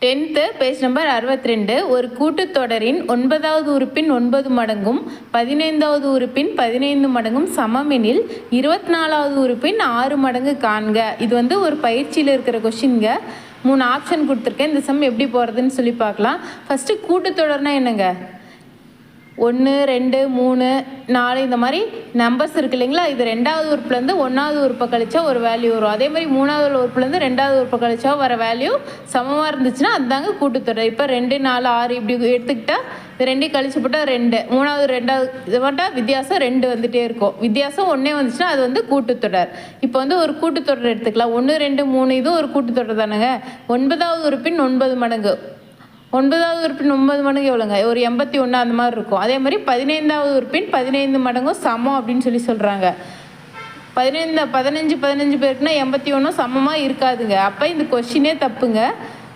10th page number 62. ஒரு கூட்டுத்தொடரின் 9வது உறுப்பின் 9 மடங்கும் 15வது உறுப்பின் 15 மடங்கும் சமமெனில் 24வது உறுப்பின் 6 மடங்கு காண்க. இது வந்து ஒரு பயிற்சியில் இருக்கிற கொஷின்ங்க. 3 ஆப்ஷன் கொடுத்துருக்கேன். இந்த சம் எப்படி போகிறதுன்னு சொல்லி பார்க்கலாம். ஃபஸ்ட்டு கூட்டுத்தொடர்னா என்னங்க, 1 2 3 4 இந்த மாதிரி நம்பர்ஸ் இருக்குது இல்லைங்களா. இது 2வது உறுப்புலேருந்து 1வது உறுப்பை கழிச்சா ஒரு வேல்யூ வரும். அதே மாதிரி 3வது உறுப்புலேருந்து 2வது உறுப்பை கழிச்சா வர வேல்யூ சமமாக இருந்துச்சுன்னா அதுதாங்க கூட்டுத்தொடர். இப்போ 2 4 6 இப்படி எடுத்துக்கிட்டால் இது 2 கழிச்சு போட்டால் 2, 3வது 2வது இது போட்டால் வித்தியாசம் 2 வந்துகிட்டே இருக்கும். வித்தியாசம் 1 வந்துச்சுன்னா அது வந்து கூட்டுத்தொடர். இப்போ வந்து ஒரு கூட்டுத்தொடர் எடுத்துக்கலாம். 1 2 3 இதுவும் ஒரு கூட்டுத்தொடர் தானேங்க. 9வது உறுப்பின் 9 மடங்கு, 9வது உறுப்பின் 9 மடங்கு எவ்வளோங்க, ஒரு 81 அந்த மாதிரி இருக்கும். அதே மாதிரி 15வது உறுப்பின் 15 மடங்கும் சமம் அப்படின்னு சொல்லி சொல்கிறாங்க. 15 பேருக்குன்னா 81 சமமாக இருக்காதுங்க. அப்போ இந்த கொஷினே தப்புங்க.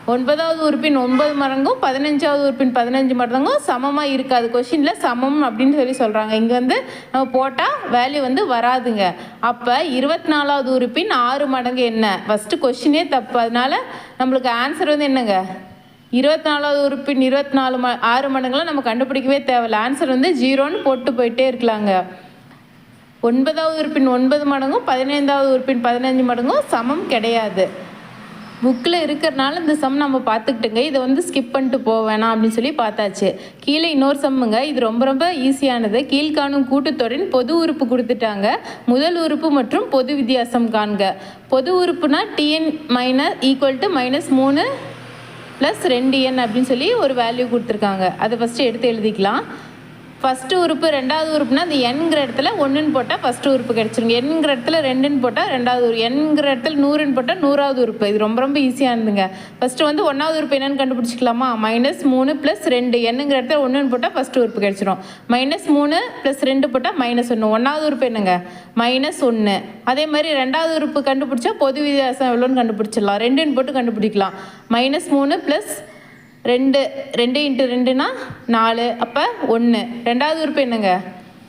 9வது உறுப்பின் 9 மடங்கும் 15வது உறுப்பின் 15 மடங்கும் சமமாக இருக்காது. கொஷினில் சமம் அப்படின்னு சொல்லி சொல்கிறாங்க. இங்கே வந்து நம்ம போட்டால் வேல்யூ வந்து வராதுங்க. அப்போ 24வது உறுப்பின் 6 மடங்கு என்ன, ஃபஸ்ட்டு கொஷினே தப்பு. அதனால நம்மளுக்கு ஆன்சர் வந்து என்னங்க, 24வது உறுப்பின் 6 மடங்குலாம் நம்ம கண்டுபிடிக்கவே தேவையில்லை. ஆன்சர் வந்து 0ன்னு போட்டு போயிட்டே இருக்கலாங்க. 9வது உறுப்பின் 9 மடங்கும் 15வது உறுப்பின் 15 மடங்கும் சமம் கிடையாது. புக்கில் இருக்கிறனால இந்த சம் நம்ம பார்த்துக்கிட்டுங்க. இதை வந்து ஸ்கிப் பண்ணிட்டு போக வேணாம் அப்படின்னு சொல்லி பார்த்தாச்சு. கீழே இன்னொரு சம்முங்க, இது ரொம்ப ரொம்ப ஈஸியானது. கீழ்காணும் கூட்டுத்தொடரின் பொது உறுப்பு கொடுத்துட்டாங்க. முதல் உறுப்பு மற்றும் பொது வித்தியாசம் காண்க. பொது உறுப்புனா tn =-3 + 2n அப்படின்னு சொல்லி ஒரு வேல்யூ கொடுத்துருக்காங்க. அதை ஃபஸ்ட்டு எடுத்து எழுதிக்கலாம். ஃபஸ்ட்டு உறுப்பு 2வது உறுப்புனா அந்த என்கிற இடத்துல 1ன்னு போட்டால் ஃபஸ்ட்டு உறுப்பு கிடச்சிருங்க. என்கிற இடத்துல 2ன்னு போட்டால் 2வது உறுப்பு, என்கிற இடத்துல 100ன்னு போட்டால் 100வது உறுப்பு. இது ரொம்ப ரொம்ப ஈஸியானதுங்க. ஃபஸ்ட்டு வந்து 1வது உறுப்பு என்னென்னு கண்டுபிடிச்சிக்கலாமா. -3 + 2, என்னங்கிற இடத்துல 1ன்னு போட்டால் ஃபஸ்ட்டு உறுப்பு கிடச்சிரும். -3 + 2 போட்டால் -1. 1வது உறுப்பு என்னங்க, -1. அதே மாதிரி 2வது உறுப்பு கண்டுபிடிச்சா பொது வித்தியாசம் எவ்வளோன்னு கண்டுபிடிச்சிடலாம். 2ன்னு போட்டு கண்டுபிடிக்கலாம். -3 + 2 2 × 2னா 4, அப்போ 1. 2வது உறுப்பு என்னங்க,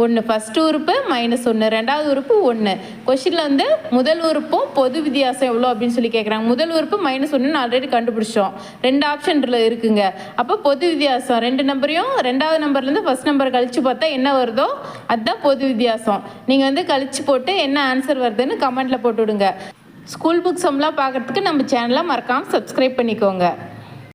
1. ஃபஸ்ட்டு உறுப்பு -1, 2வது உறுப்பு 1. கொஷினில் வந்து முதல் உறுப்பும் பொது வித்தியாசம் எவ்வளோ அப்படின்னு சொல்லி கேட்குறாங்க. முதல் உறுப்பு -1ன்னு ஆல்ரெடி கண்டுபிடிச்சோம். 2 ஆப்ஷனில் இருக்குங்க. அப்போ பொது வித்தியாசம் 2 நம்பரையும் 2வது நம்பர்லேருந்து ஃபஸ்ட் நம்பர் கழித்து பார்த்தா என்ன வருதோ அதுதான் பொது வித்தியாசம். நீங்கள் வந்து கழித்து போட்டு என்ன ஆன்சர் வருதுன்னு கமெண்ட்டில் போட்டு விடுங்க. ஸ்கூல் புக் சம்லாம் பார்க்குறதுக்கு நம்ம சேனலை மறக்காமல் சப்ஸ்கிரைப் பண்ணிக்கோங்க.